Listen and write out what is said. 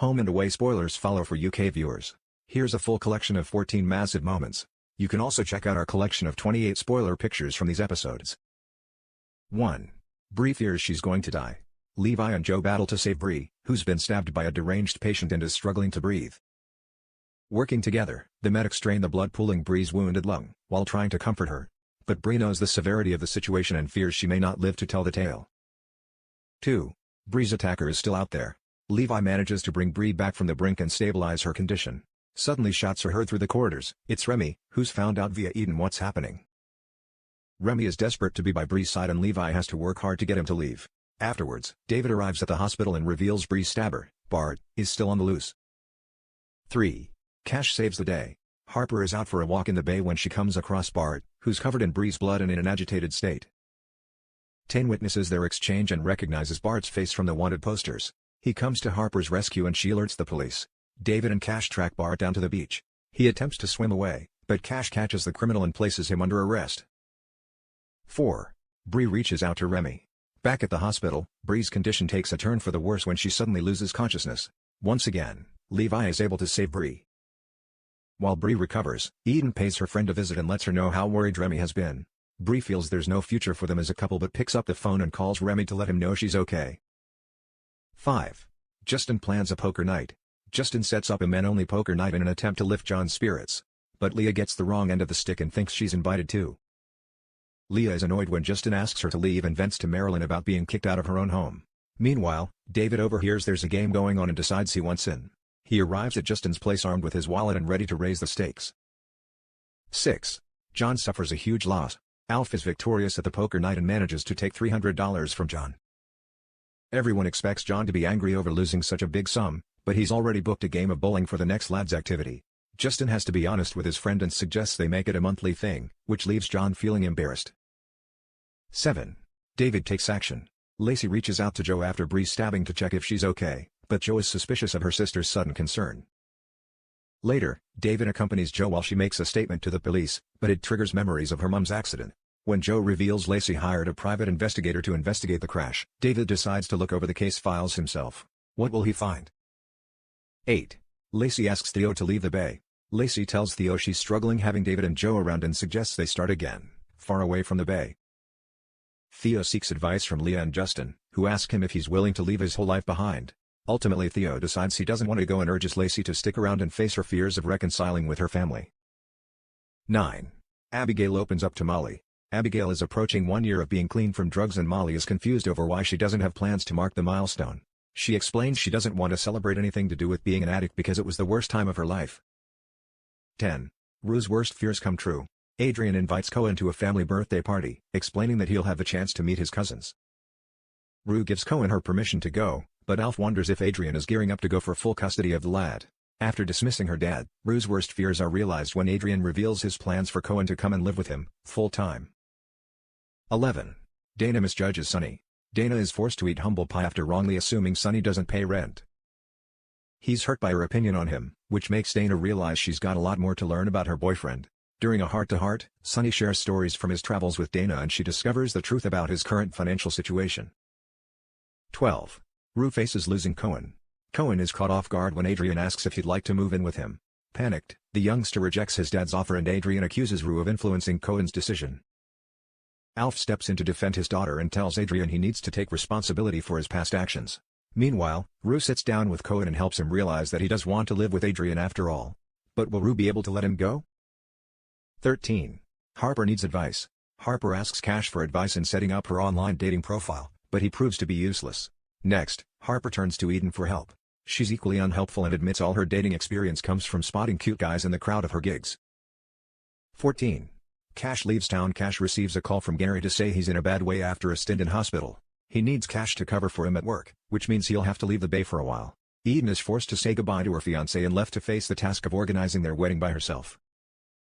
Home and Away spoilers follow for UK viewers. Here's a full collection of 14 massive moments. You can also check out our collection of 28 spoiler pictures from these episodes. 1. Bree fears she's going to die. Levi and Joe battle to save Bree, who's been stabbed by a deranged patient and is struggling to breathe. Working together, the medics drain the blood pooling Bree's wounded lung, while trying to comfort her. But Bree knows the severity of the situation and fears she may not live to tell the tale. 2. Bree's attacker is still out there. Levi manages to bring Bree back from the brink and stabilize her condition. Suddenly shots are heard through the corridors. It's Remy, who's found out via Eden what's happening. Remy is desperate to be by Bree's side and Levi has to work hard to get him to leave. Afterwards, David arrives at the hospital and reveals Bree's stabber, Bart, is still on the loose. 3. Cash saves the day. Harper is out for a walk in the bay when she comes across Bart, who's covered in Bree's blood and in an agitated state. Tane witnesses their exchange and recognizes Bart's face from the wanted posters. He comes to Harper's rescue and she alerts the police. David and Cash track Bart down to the beach. He attempts to swim away, but Cash catches the criminal and places him under arrest. 4. Bree reaches out to Remy. Back at the hospital, Bree's condition takes a turn for the worse when she suddenly loses consciousness. Once again, Levi is able to save Bree. While Bree recovers, Eden pays her friend a visit and lets her know how worried Remy has been. Bree feels there's no future for them as a couple but picks up the phone and calls Remy to let him know she's okay. 5. Justin plans a poker night. Justin sets up a men-only poker night in an attempt to lift John's spirits. But Leah gets the wrong end of the stick and thinks she's invited too. Leah is annoyed when Justin asks her to leave and vents to Marilyn about being kicked out of her own home. Meanwhile, David overhears there's a game going on and decides he wants in. He arrives at Justin's place armed with his wallet and ready to raise the stakes. 6. John suffers a huge loss. Alf is victorious at the poker night and manages to take $300 from John. Everyone expects John to be angry over losing such a big sum, but he's already booked a game of bowling for the next lads activity. Justin has to be honest with his friend and suggests they make it a monthly thing, which leaves John feeling embarrassed. 7. David takes action. Lacey reaches out to Joe after Bree's stabbing to check if she's okay, but Joe is suspicious of her sister's sudden concern. Later, David accompanies Joe while she makes a statement to the police, but it triggers memories of her mom's accident. When Joe reveals Lacey hired a private investigator to investigate the crash, David decides to look over the case files himself. What will he find? 8. Lacey asks Theo to leave the bay. Lacey tells Theo she's struggling having David and Joe around and suggests they start again, far away from the bay. Theo seeks advice from Leah and Justin, who ask him if he's willing to leave his whole life behind. Ultimately Theo decides he doesn't want to go and urges Lacey to stick around and face her fears of reconciling with her family. 9. Abigail opens up to Molly. Abigail is approaching 1 year of being clean from drugs and Molly is confused over why she doesn't have plans to mark the milestone. She explains she doesn't want to celebrate anything to do with being an addict because it was the worst time of her life. 10. Rue's worst fears come true. Adrian invites Cohen to a family birthday party, explaining that he'll have the chance to meet his cousins. Rue gives Cohen her permission to go, but Alf wonders if Adrian is gearing up to go for full custody of the lad. After dismissing her dad, Rue's worst fears are realized when Adrian reveals his plans for Cohen to come and live with him, full-time. 11. Dana misjudges Sonny. Dana is forced to eat humble pie after wrongly assuming Sonny doesn't pay rent. He's hurt by her opinion on him, which makes Dana realize she's got a lot more to learn about her boyfriend. During a heart-to-heart, Sonny shares stories from his travels with Dana and she discovers the truth about his current financial situation. 12. Rue faces losing Cohen. Cohen is caught off guard when Adrian asks if he'd like to move in with him. Panicked, the youngster rejects his dad's offer and Adrian accuses Rue of influencing Cohen's decision. Alf steps in to defend his daughter and tells Adrian he needs to take responsibility for his past actions. Meanwhile, Rue sits down with Cohen and helps him realize that he does want to live with Adrian after all. But will Rue be able to let him go? 13. Harper needs advice. Harper asks Cash for advice in setting up her online dating profile, but he proves to be useless. Next, Harper turns to Eden for help. She's equally unhelpful and admits all her dating experience comes from spotting cute guys in the crowd of her gigs. 14. Cash leaves town. Cash receives a call from Gary to say he's in a bad way after a stint in hospital. He needs Cash to cover for him at work, which means he'll have to leave the bay for a while. Eden is forced to say goodbye to her fiancé and left to face the task of organizing their wedding by herself.